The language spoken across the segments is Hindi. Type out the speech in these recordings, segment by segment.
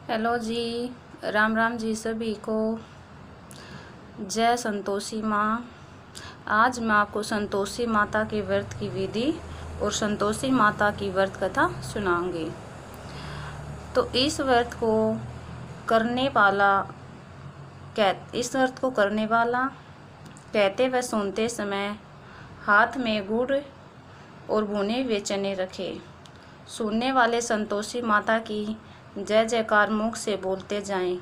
हेलो जी, राम राम जी सभी को। जय संतोषी माँ। आज मैं आपको संतोषी माता के व्रत की विधि और संतोषी माता की व्रत कथा सुनाऊंगी। तो इस व्रत को करने वाला कहते व सुनते समय हाथ में गुड़ और भुने हुए चने रखे। सुनने वाले संतोषी माता की जय जयकार मुख से बोलते जाएं।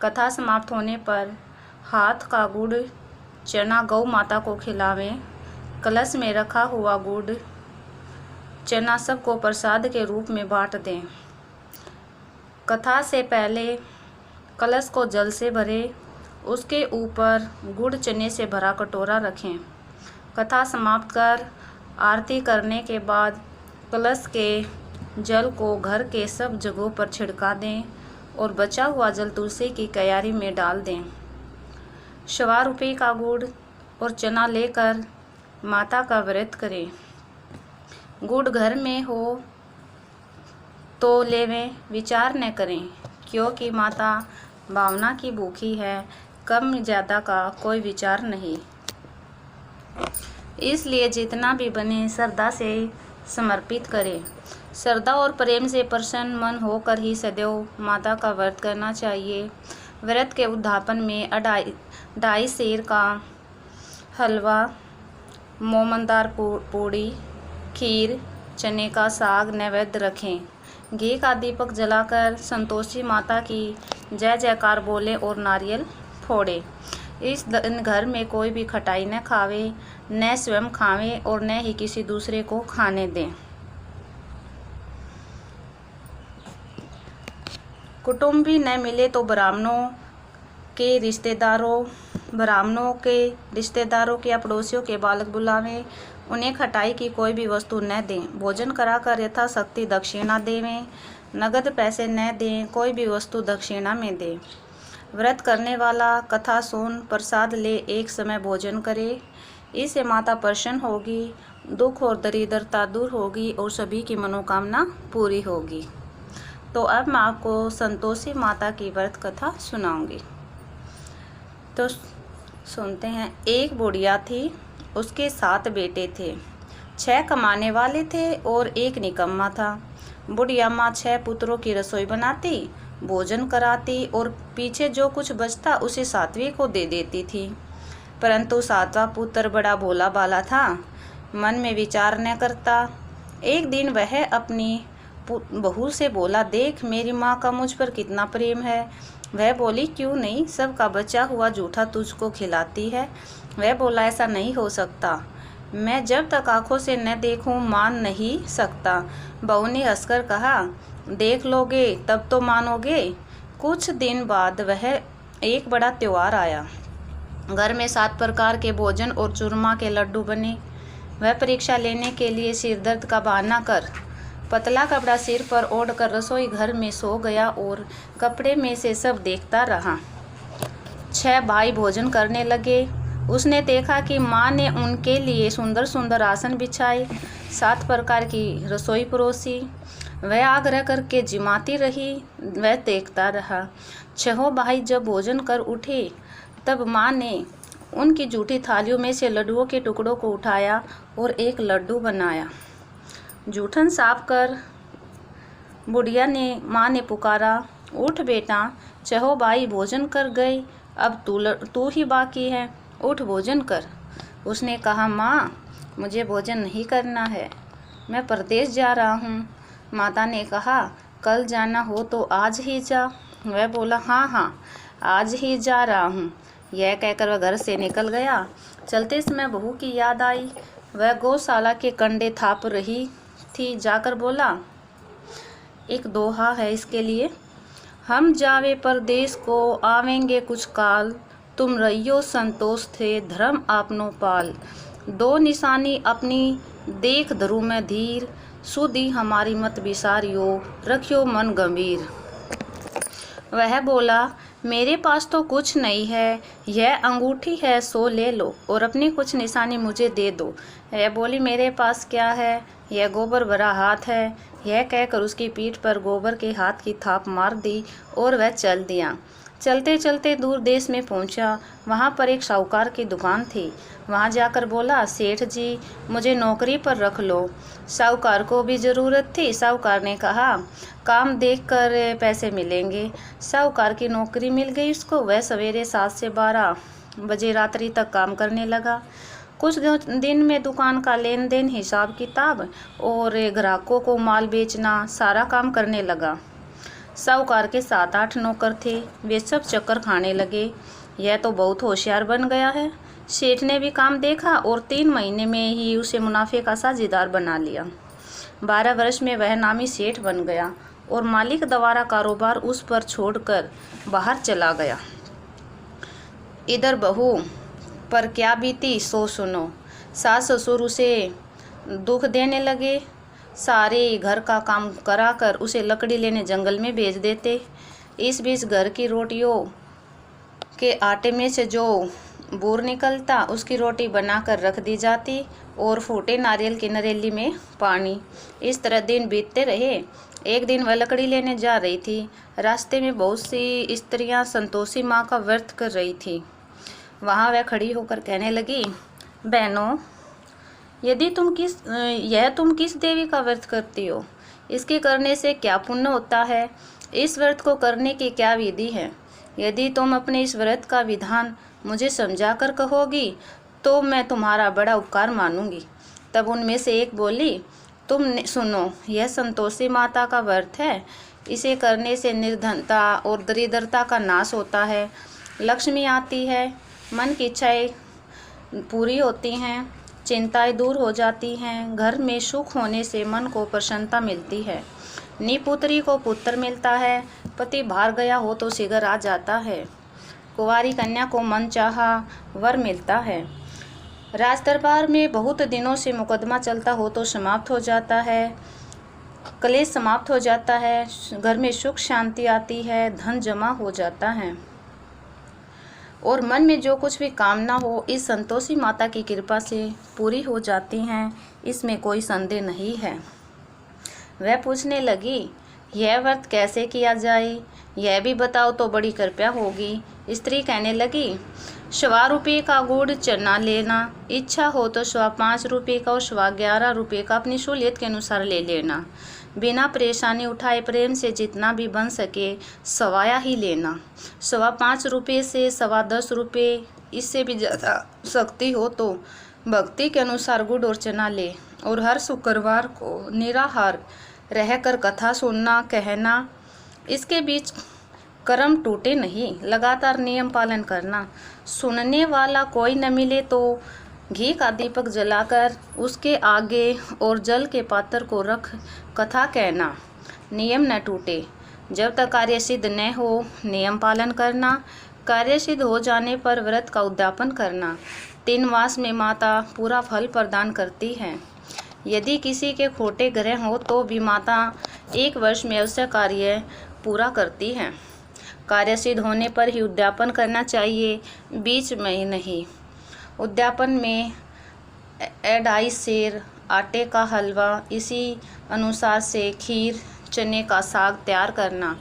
कथा समाप्त होने पर हाथ का गुड़ चना गौ माता को खिलावें। कलश में रखा हुआ गुड़ चना सबको प्रसाद के रूप में बांट दें। कथा से पहले कलश को जल से भरें, उसके ऊपर गुड़ चने से भरा कटोरा रखें। कथा समाप्त कर आरती करने के बाद कलश के जल को घर के सब जगहों पर छिड़का दें और बचा हुआ जल तुलसी की क्यारी में डाल दें। 1.25 रुपये का गुड़ और चना लेकर माता का व्रत करें। गुड़ घर में हो तो लेवें, विचार न करें, क्योंकि माता भावना की भूखी है, कम ज़्यादा का कोई विचार नहीं। इसलिए जितना भी बने श्रद्धा से समर्पित करें। श्रद्धा और प्रेम से प्रसन्न मन होकर ही सदैव माता का व्रत करना चाहिए। व्रत के उद्यापन में 2.5 सेर का हलवा, मोमनदार पूड़ी, खीर, चने का साग नैवेद्य रखें। घी का दीपक जलाकर संतोषी माता की जय जयकार बोलें और नारियल फोड़ें। इस दिन घर में कोई भी खटाई न खावे, न स्वयं खावें और न ही किसी दूसरे को खाने दें। कुटुंबी न मिले तो ब्राह्मणों के रिश्तेदारों के या पड़ोसियों के बालक बुलावें। उन्हें खटाई की कोई भी वस्तु न दें। भोजन कराकर यथाशक्ति दक्षिणा देवें। नगद पैसे न दें, कोई भी वस्तु दक्षिणा में दें। व्रत करने वाला कथा सुन प्रसाद ले एक समय भोजन करे। इससे माता प्रसन्न होगी, दुख और दरिद्रता दूर होगी और सभी की मनोकामना पूरी होगी। तो अब मैं आपको संतोषी माता की व्रत कथा सुनाऊंगी। तो सुनते हैं। एक बुढ़िया थी, उसके 7 बेटे थे। 6 कमाने वाले थे और एक निकम्मा था। बुढ़िया माँ 6 पुत्रों की रसोई बनाती, भोजन कराती और पीछे जो कुछ बचता उसे 7वें को दे देती थी। परंतु 7वां पुत्र बड़ा भोला भाला था, मन में विचार न करता। एक दिन वह अपनी बहू से बोला, देख मेरी माँ का मुझ पर कितना प्रेम है। वह बोली, क्यों नहीं, सबका बचा हुआ जूठा तुझको खिलाती है। वह बोला, ऐसा नहीं हो सकता, मैं जब तक आंखों से न देखूं मान नहीं सकता। बहू ने हंसकर कहा, देख लोगे तब तो मानोगे। कुछ दिन बाद वह एक बड़ा त्योहार आया। घर में 7 प्रकार के भोजन और चूरमा के लड्डू बने। वह परीक्षा लेने के लिए सिर दर्द का बहाना कर पतला कपड़ा सिर पर ओढ़कर रसोई घर में सो गया और कपड़े में से सब देखता रहा। 6 भाई भोजन करने लगे। उसने देखा कि माँ ने उनके लिए सुंदर सुंदर आसन बिछाए, 7 प्रकार की रसोई परोसी। वह आग्रह करके जिमाती रही, वह देखता रहा। 6 भाई जब भोजन कर उठे तब माँ ने उनकी जूठी थालियों में से लड्डुओं के टुकड़ों को उठाया और एक लड्डू बनाया। जूठन साफ कर बुढ़िया ने माँ ने पुकारा, उठ बेटा, 6 भाई भोजन कर गए, अब तू ही बाकी है, उठ भोजन कर। उसने कहा, माँ मुझे भोजन नहीं करना है, मैं परदेश जा रहा हूँ। माता ने कहा, कल जाना हो तो आज ही जा। वह बोला, हाँ आज ही जा रहा हूँ। यह कहकर वह घर से निकल गया। चलते समय बहू की याद आई। वह गौशाला के कंडे थाप रही थी, जाकर बोला, एक दोहा है इसके लिए। हम जावे परदेश को आवेंगे कुछ काल, तुम रहियो संतोष थे धर्म आपनो पाल। 2 निशानी अपनी देख धरू में धीर, सुधी हमारी मत बिसारियो, रखियो मन गंभीर। वह बोला, मेरे पास तो कुछ नहीं है, यह अंगूठी है सो ले लो और अपनी कुछ निशानी मुझे दे दो। वह बोली, मेरे पास क्या है, यह गोबर भरा हाथ है, यह कहकर उसकी पीठ पर गोबर के हाथ की थाप मार दी और वह चल दिया। चलते चलते दूर देश में पहुंचा। वहां पर एक साहूकार की दुकान थी। वहां जाकर बोला, सेठ जी मुझे नौकरी पर रख लो। साहूकार को भी ज़रूरत थी। साहूकार ने कहा, काम देख कर पैसे मिलेंगे। साहूकार की नौकरी मिल गई उसको। वह सवेरे 7 से 12 बजे रात्रि तक काम करने लगा। कुछ दिन में दुकान का लेन देन, हिसाब किताब और ग्राहकों को माल बेचना सारा काम करने लगा। साहूकार के 7-8 नौकर थे। वे सब चक्कर खाने लगे। यह तो बहुत होशियार बन गया है। सेठ ने भी काम देखा और 3 महीने में ही उसे मुनाफे का साझेदार बना लिया। 12 वर्ष में वह नामी सेठ बन गया और मालिक द्वारा कारोबार उस पर छोड़कर बाहर चला गया। इधर बहू पर क्या बीती सो सुनो। सास ससुर उसे दुख देने लगे। सारे घर का काम कराकर उसे लकड़ी लेने जंगल में भेज देते। इस बीच घर की रोटियों के आटे में से जो बूर निकलता उसकी रोटी बनाकर रख दी जाती और फूटे नारियल की नरेली में पानी। इस तरह दिन बीतते रहे। एक दिन वह लकड़ी लेने जा रही थी। रास्ते में बहुत सी स्त्रियां संतोषी माँ का व्रत कर रही थी। वहाँ वह खड़ी होकर कहने लगी, बहनों यदि तुम किस देवी का व्रत करती हो? इसके करने से क्या पुण्य होता है? इस व्रत को करने की क्या विधि है? यदि तुम अपने इस व्रत का विधान मुझे समझाकर कहोगी तो मैं तुम्हारा बड़ा उपकार मानूंगी। तब उनमें से एक बोली, तुम सुनो, यह संतोषी माता का व्रत है। इसे करने से निर्धनता और दरिद्रता का नाश होता है, लक्ष्मी आती है, मन की इच्छाएं पूरी होती हैं, चिंताएं दूर हो जाती हैं, घर में सुख होने से मन को प्रसन्नता मिलती है, निपुत्री को पुत्र मिलता है, पति बाहर गया हो तो शीघ्र आ जाता है, कुंवारी कन्या को मनचाहा वर मिलता है, राज दरबार में बहुत दिनों से मुकदमा चलता हो तो समाप्त हो जाता है, कलेश समाप्त हो जाता है, घर में सुख शांति आती है, धन जमा हो जाता है और मन में जो कुछ भी कामना हो इस संतोषी माता की कृपा से पूरी हो जाती हैं। इसमें कोई संदेह नहीं है। वह पूछने लगी, यह व्रत कैसे किया जाए? यह भी बताओ तो बड़ी कृपया होगी। स्त्री कहने लगी, 1.25 रुपये का गुड़ चना लेना, इच्छा हो तो 5.25 रुपये का और 11.25 रुपये का अपनी सहूलियत के अनुसार ले लेना, बिना परेशानी उठाए प्रेम से जितना भी बन सके सवाया ही लेना। 5.25 रुपये से 10.25 रुपये, इससे भी ज़्यादा शक्ति हो तो भक्ति के अनुसार गुड़ और चना ले और हर शुक्रवार को निराहार रहकर कथा सुनना कहना। इसके बीच कर्म टूटे नहीं, लगातार नियम पालन करना। सुनने वाला कोई न मिले तो घी का दीपक जलाकर उसके आगे और जल के पात्र को रख कथा कहना। नियम न टूटे। जब तक कार्य सिद्ध न हो नियम पालन करना। कार्य सिद्ध हो जाने पर व्रत का उद्यापन करना। 3 मास में माता पूरा फल प्रदान करती है। यदि किसी के खोटे ग्रह हो तो भी माता 1 वर्ष में अवश्य कार्य पूरा करती है। कार्य सिद्ध होने पर ही उद्यापन करना चाहिए, बीच में ही नहीं। उद्यापन में 2.5 सेर आटे का हलवा, इसी अनुसार से खीर, चने का साग तैयार करना।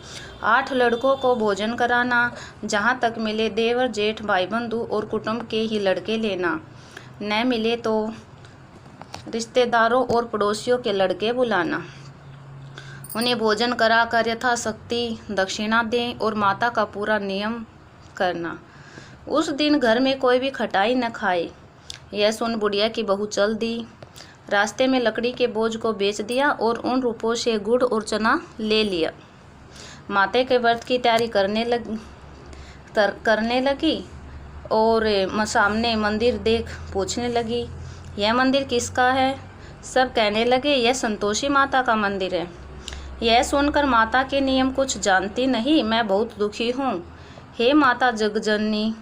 8 लड़कों को भोजन कराना। जहाँ तक मिले देवर जेठ भाई बंधु और कुटुंब के ही लड़के लेना। न मिले तो रिश्तेदारों और पड़ोसियों के लड़के बुलाना। उन्हें भोजन कराकर यथाशक्ति दक्षिणा दें और माता का पूरा नियम करना। उस दिन घर में कोई भी खटाई न खाए। यह सुन बुढ़िया की बहू चल दी। रास्ते में लकड़ी के बोझ को बेच दिया और उन रुपयों से गुड़ और चना ले लिया। माता के व्रत की तैयारी करने लगी और सामने मंदिर देख पूछने लगी, यह मंदिर किसका है? सब कहने लगे, यह संतोषी माता का मंदिर है। यह सुनकर माता के नियम कुछ जानती नहीं, मैं बहुत दुखी हूँ। हे माता जगजननी,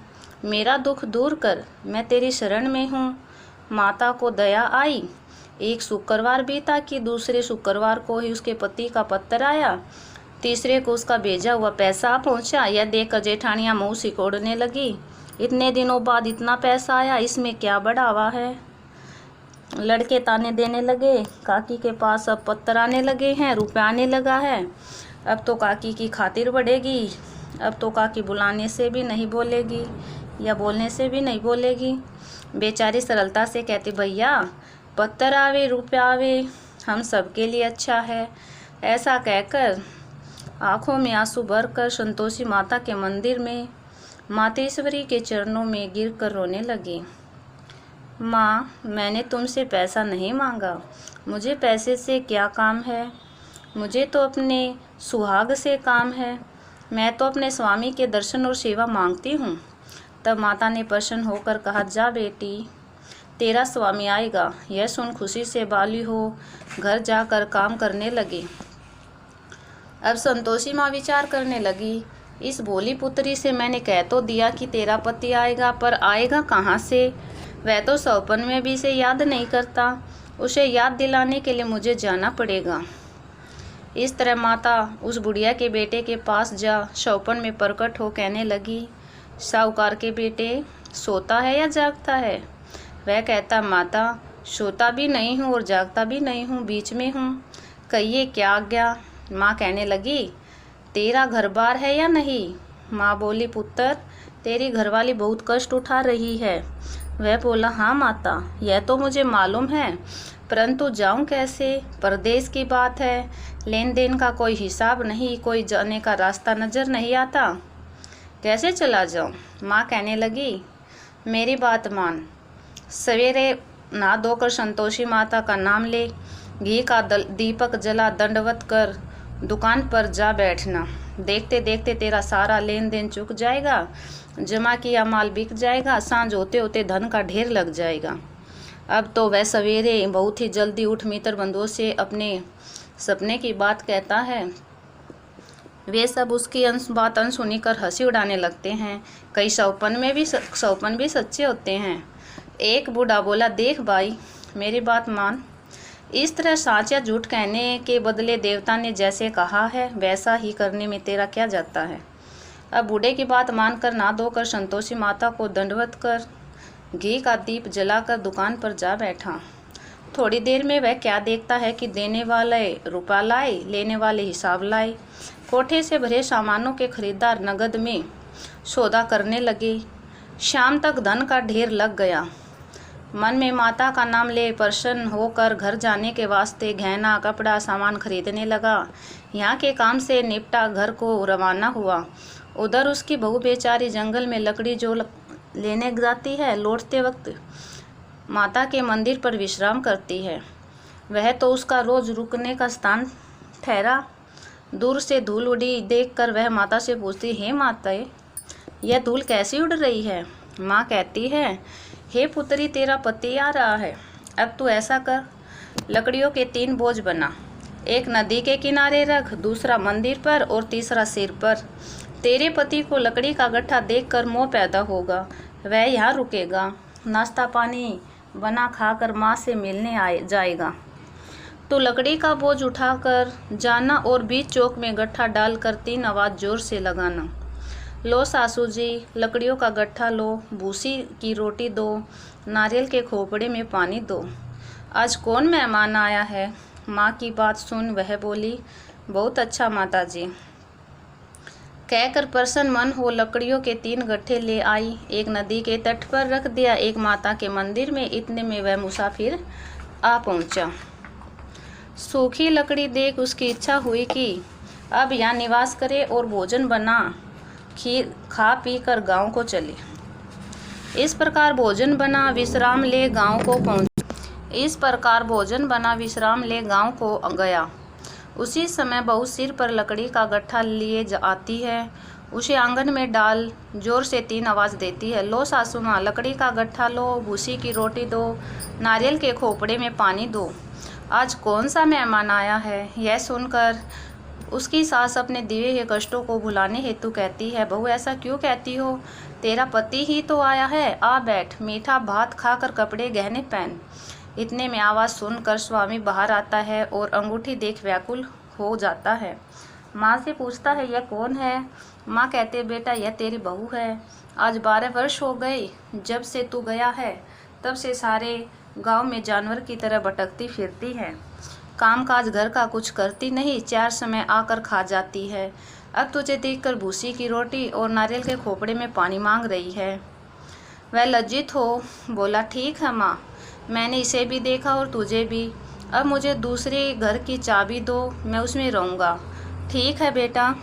मेरा दुख दूर कर, मैं तेरी शरण में हूँ। माता को दया आई। एक शुक्रवार बीता कि दूसरे शुक्रवार को ही उसके पति का पत्र आया। तीसरे को उसका भेजा हुआ पैसा पहुँचा। यह देखकर जेठानियाँ मुँह सिकोड़ने लगी। इतने दिनों बाद इतना पैसा आया, इसमें क्या बढ़ावा है? लड़के ताने देने लगे, काकी के पास अब पत्थर आने लगे हैं, रुपया आने लगा है, अब तो काकी की खातिर बढ़ेगी, अब तो काकी बुलाने से भी नहीं बोलेगी या बोलने से भी नहीं बोलेगी। बेचारी सरलता से कहती, भैया पत्थर आवे रुपया आवे, हम सबके लिए अच्छा है। ऐसा कहकर आँखों में आंसू भरकर संतोषी माता के मंदिर में मातेश्वरी के चरणों में गिरकर रोने लगी। माँ, मैंने तुमसे पैसा नहीं मांगा, मुझे पैसे से क्या काम है, मुझे तो अपने सुहाग से काम है, मैं तो अपने स्वामी के दर्शन और सेवा मांगती हूँ। तब माता ने प्रसन्न होकर कहा, जा बेटी, तेरा स्वामी आएगा। यह सुन खुशी से बाली हो घर जाकर काम करने लगी। अब संतोषी माँ विचार करने लगी, इस भोली पुत्री से मैंने कह तो दिया कि तेरा पति आएगा, पर आएगा कहाँ से? वह तो सौपन में भी इसे याद नहीं करता, उसे याद दिलाने के लिए मुझे जाना पड़ेगा। इस तरह माता उस बुढ़िया के बेटे के पास जा सौपन में प्रकट हो कहने लगी, साहूकार के बेटे, सोता है या जागता है? वह कहता, माता सोता भी नहीं हूँ और जागता भी नहीं हूँ, बीच में हूँ, कहिए क्या आज्ञा। माँ कहने लगी, तेरा घर बार है या नहीं? माँ बोली, पुत्र, तेरी घरवाली बहुत कष्ट उठा रही है। वह बोला, हाँ माता, यह तो मुझे मालूम है, परंतु जाऊं कैसे? परदेश की बात है, लेन देन का कोई हिसाब नहीं, कोई जाने का रास्ता नज़र नहीं आता, कैसे चला जाऊं? माँ कहने लगी, मेरी बात मान, सवेरे नहा धोकर संतोषी माता का नाम ले, घी का दीपक जला दंडवत कर दुकान पर जा बैठना। देखते देखते तेरा सारा लेन देन चुक जाएगा, जमा किया माल बिक जाएगा, सांझ होते होते धन का ढेर लग जाएगा। अब तो वह सवेरे बहुत ही जल्दी उठ मित्र बंधुओं से अपने सपने की बात कहता है। वे सब उसकी बात अनसुनी कर हंसी उड़ाने लगते हैं। कई सौपन भी सच्चे होते हैं। एक बूढ़ा बोला, देख भाई, मेरी बात मान, इस तरह सच या झूठ कहने के बदले देवता ने जैसे कहा है वैसा ही करने में तेरा क्या जाता है? अब बूढ़े की बात मानकर नहा धोकर संतोषी माता को दंडवत कर घी का दीप जलाकर दुकान पर जा बैठा। थोड़ी देर में वह क्या देखता है कि देने वाले रुपया लाए, लेने वाले हिसाब लाए। कोठे से भरे सामानों के खरीदार नगद में सौदा करने लगे। शाम तक धन का ढेर लग गया। मन में माता का नाम ले प्रसन्न होकर घर जाने के वास्ते गहना कपड़ा सामान खरीदने लगा। यहाँ के काम से निपटा घर को रवाना हुआ। उधर उसकी बहू बेचारी जंगल में लकड़ी जो लेने जाती है, लौटते वक्त माता के मंदिर पर विश्राम करती है। वह तो उसका रोज रुकने का स्थान ठहरा। दूर से धूल उड़ी देखकर वह माता से पूछती, हे माता, यह धूल कैसी उड़ रही है? माँ कहती है, हे पुत्री, तेरा पति आ रहा है। अब तू ऐसा कर, लकड़ियों के 3 बोझ बना, एक नदी के किनारे रख, दूसरा मंदिर पर और तीसरा सिर पर। तेरे पति को लकड़ी का गट्ठा देखकर मोह पैदा होगा, वह यहाँ रुकेगा, नाश्ता पानी बना खाकर माँ से मिलने जाएगा। तो लकड़ी का बोझ उठाकर जाना और बीच चौक में गट्ठा डालकर 3 आवाज़ जोर से लगाना, लो सासू जी, लकड़ियों का गट्ठा लो, भूसी की रोटी दो, नारियल के खोपड़े में पानी दो। आज कौन मेहमान आया है? माँ की बात सुन वह बोली, बहुत अच्छा माता जी। कहकर प्रसन्न मन हो लकड़ियों के 3 गट्ठे ले आई, एक नदी के तट पर रख दिया, एक माता के मंदिर में। इतने में वह मुसाफिर आ पहुँचा। सूखी लकड़ी देख उसकी इच्छा हुई कि अब यहाँ निवास करे और भोजन बना खीर खा पी कर गाँव को चले। इस प्रकार भोजन बना विश्राम ले गाँव को गया। उसी समय बहू सिर पर लकड़ी का गट्ठा लिए आती है, उसे आंगन में डाल जोर से 3 आवाज़ देती है, लो सासू माँ, लकड़ी का गट्ठा लो, भूसी की रोटी दो, नारियल के खोपड़े में पानी दो। आज कौन सा मेहमान आया है? यह सुनकर उसकी सास अपने दिए हुए कष्टों को भुलाने हेतु कहती है, बहू ऐसा क्यों कहती हो? तेरा पति ही तो आया है, आ बैठ, मीठा भात खाकर कपड़े गहने पहन। इतने में आवाज़ सुनकर स्वामी बाहर आता है और अंगूठी देख व्याकुल हो जाता है। माँ से पूछता है, यह कौन है? माँ कहते, बेटा यह तेरी बहू है। आज 12 वर्ष हो गए जब से तू गया है, तब से सारे गांव में जानवर की तरह भटकती फिरती है। कामकाज घर का कुछ करती नहीं, 4 समय आकर खा जाती है। अब तुझे देखकर भूसी की रोटी और नारियल के खोपड़े में पानी मांग रही है। वह लज्जित हो बोला, ठीक है माँ, मैंने इसे भी देखा और तुझे भी। अब मुझे दूसरे घर की चाबी दो, मैं उसमें रहूँगा। ठीक है बेटा,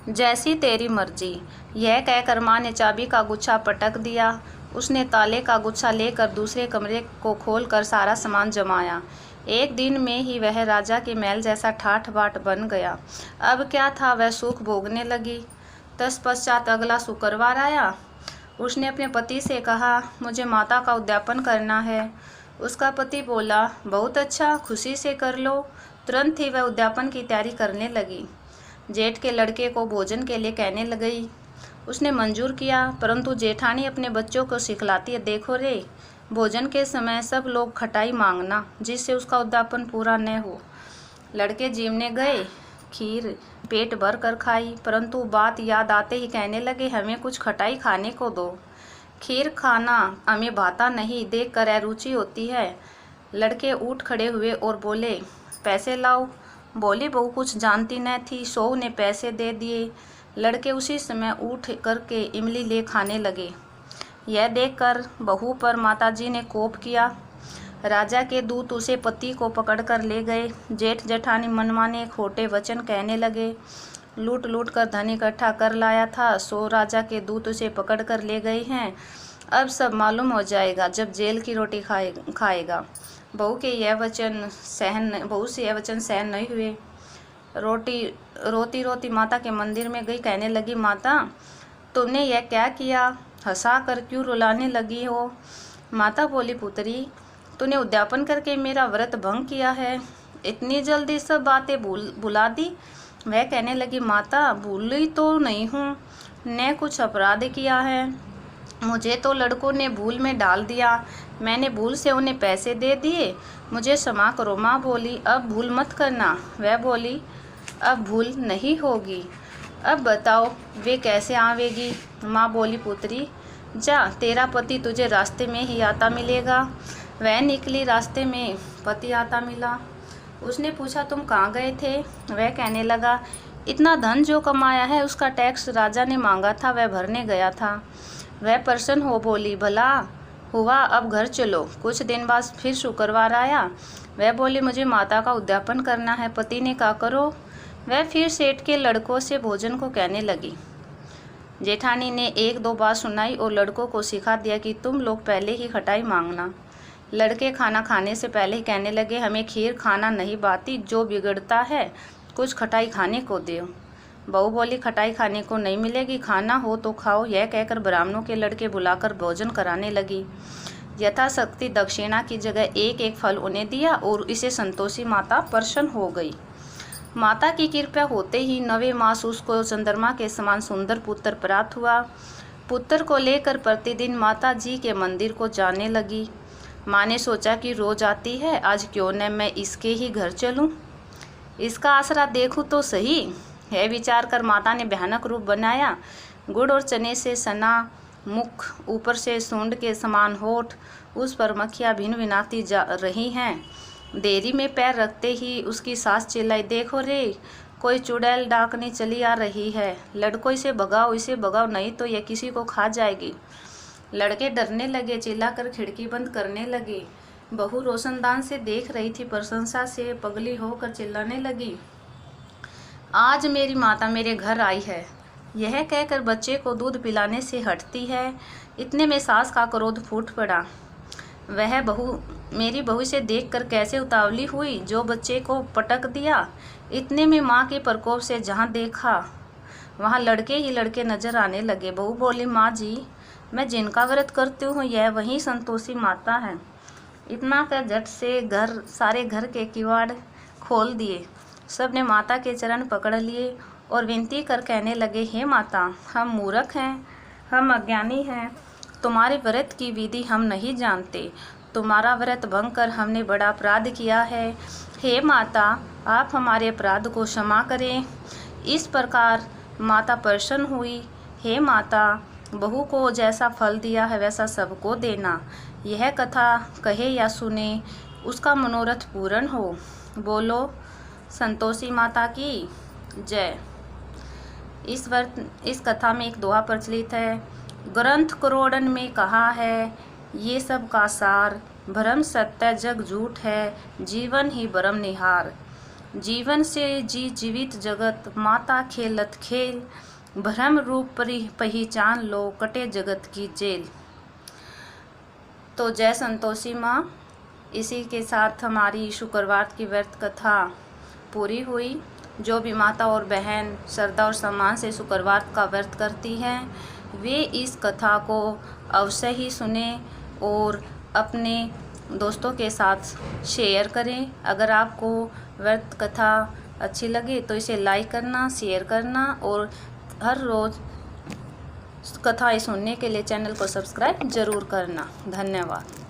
जैसी तेरी मर्जी। यह कहकर माँ ने चाबी का गुच्छा पटक दिया। उसने ताले का गुच्छा लेकर दूसरे कमरे को खोलकर सारा सामान जमाया। एक दिन में ही वह राजा के महल जैसा ठाठ बाट बन गया। अब क्या था, वह सुख भोगने लगी। तत्पश्चात अगला शुक्रवार आया। उसने अपने पति से कहा, मुझे माता का उद्यापन करना है। उसका पति बोला, बहुत अच्छा, खुशी से कर लो। तुरंत ही वह उद्यापन की तैयारी करने लगी। जेठ के लड़के को भोजन के लिए कहने लगी। उसने मंजूर किया, परंतु जेठानी अपने बच्चों को सिखलाती है, देखो रे, भोजन के समय सब लोग खटाई मांगना, जिससे उसका उद्यापन पूरा न हो। लड़के जीवने गए, खीर पेट भर कर खाई, परंतु बात याद आते ही कहने लगे, हमें कुछ खटाई खाने को दो। खीर खाना हमें भाता नहीं, देख कर अरुचि होती है। लड़के उठ खड़े हुए और बोले, पैसे लाओ। बोली बहू कुछ जानती न थी, 100 ने पैसे दे दिए। लड़के उसी समय उठ करके इमली ले खाने लगे। यह देखकर बहू पर माताजी ने कोप किया। राजा के दूत उसे पति को पकड़कर ले गए। जेठ जेठानी मनमाने खोटे वचन कहने लगे। लूट लूट कर धन इकट्ठा कर लाया था, सो राजा के दूत उसे पकड़कर ले गए हैं। अब सब मालूम हो जाएगा जब जेल की रोटी खाएगा। बहू से यह वचन सहन नहीं हुए। रोती रोती माता के मंदिर में गई। कहने लगी, माता तुमने यह क्या किया, हंसा कर क्यों रुलाने लगी हो। माता बोली, पुत्री तूने उद्यापन करके मेरा व्रत भंग किया है, इतनी जल्दी सब बातें भुला दी। वह कहने लगी, माता भूली तो नहीं हूँ, ने कुछ अपराध किया है। मुझे तो लड़कों ने भूल में डाल दिया, मैंने भूल से उन्हें पैसे दे दिए, मुझे क्षमा करो। माँ बोली, अब भूल मत करना। वह बोली, अब भूल नहीं होगी। अब बताओ वे कैसे आवेगी। माँ बोली, पुत्री जा, तेरा पति तुझे रास्ते में ही आता मिलेगा। वह निकली, रास्ते में पति आता मिला। उसने पूछा, तुम कहाँ गए थे। वह कहने लगा, इतना धन जो कमाया है उसका टैक्स राजा ने मांगा था, वह भरने गया था। वह प्रसन्न हो बोली, भला हुआ, अब घर चलो। कुछ दिन बाद फिर शुक्रवार आया। वह बोली, मुझे माता का उद्यापन करना है। पति ने कहा, करो। वह फिर सेठ के लड़कों से भोजन को कहने लगी। जेठानी ने 1-2 बात सुनाई और लड़कों को सिखा दिया कि तुम लोग पहले ही खटाई मांगना। लड़के खाना खाने से पहले ही कहने लगे, हमें खीर खाना नहीं बाती, जो बिगड़ता है कुछ खटाई खाने को दो। बहू बोली, खटाई खाने को नहीं मिलेगी, खाना हो तो खाओ। यह कहकर ब्राह्मणों के लड़के बुलाकर भोजन कराने लगी। यथाशक्ति दक्षिणा की जगह एक एक फल उन्हें दिया और इसे संतोषी माता प्रसन्न हो गई। माता की कृपा होते ही 9वें मास उसको चंद्रमा के समान सुंदर पुत्र प्राप्त हुआ। पुत्र को लेकर प्रतिदिन माता जी के मंदिर को जाने लगी। माँ ने सोचा कि रोज आती है, आज क्यों न मैं इसके ही घर चलूं, इसका आसरा देखूं तो सही। यह विचार कर माता ने भयानक रूप बनाया। गुड़ और चने से सना मुख, ऊपर से सूंड के समान होठ, उस पर मक्खियाँ भिनभिनाती जा रही हैं। देरी में पैर रखते ही उसकी सास चिल्लाई, देखो रे, कोई चुड़ैल डाकनी चली आ रही है, लड़कों इसे भगाओ, नहीं तो यह किसी को खा जाएगी। लड़के डरने लगे, चिल्लाकर खिड़की बंद करने लगे। बहू रोशनदान से देख रही थी, प्रशंसा से पगली होकर चिल्लाने लगी, आज मेरी माता मेरे घर आई है। यह कहकर बच्चे को दूध पिलाने से हटती है। इतने में सास का क्रोध फूट पड़ा। वह मेरी बहू से देखकर कैसे उतावली हुई, जो बच्चे को पटक दिया। इतने में माँ के प्रकोप से जहाँ देखा वहाँ लड़के ही लड़के नजर आने लगे। बहू बोली, माँ जी, मैं जिनका व्रत करती हूँ यह वही संतोषी माता है। इतना कर झट से सारे घर के किवाड़ खोल दिए। सब ने माता के चरण पकड़ लिए और विनती कर कहने लगे, हे माता, हम मूर्ख हैं, हम अज्ञानी हैं, तुम्हारे व्रत की विधि हम नहीं जानते, तुम्हारा व्रत भंग कर हमने बड़ा अपराध किया है। हे माता, आप हमारे अपराध को क्षमा करें। इस प्रकार माता प्रसन्न हुई। हे माता, बहू को जैसा फल दिया है वैसा सबको देना। यह कथा कहे या सुने उसका मनोरथ पूर्ण हो। बोलो संतोषी माता की जय। इस कथा में एक दोहा प्रचलित है। ग्रंथ करोड़न में कहा है ये सब का सार, भ्रम सत्य जग झूठ है, जीवन ही ब्रह्म निहार। जीवन से जीवित जगत, माता खेलत खेल, भ्रम रूप पहचान लो, कटे जगत की जेल। तो जय संतोषी माँ। इसी के साथ हमारी शुक्रवार की व्रत कथा पूरी हुई। जो भी माता और बहन श्रद्धा और सम्मान से शुक्रवार का व्रत करती हैं वे इस कथा को अवश्य ही सुने और अपने दोस्तों के साथ शेयर करें। अगर आपको व्रत कथा अच्छी लगे तो इसे लाइक करना, शेयर करना और हर रोज़ कथाएं सुनने के लिए चैनल को सब्सक्राइब ज़रूर करना। धन्यवाद।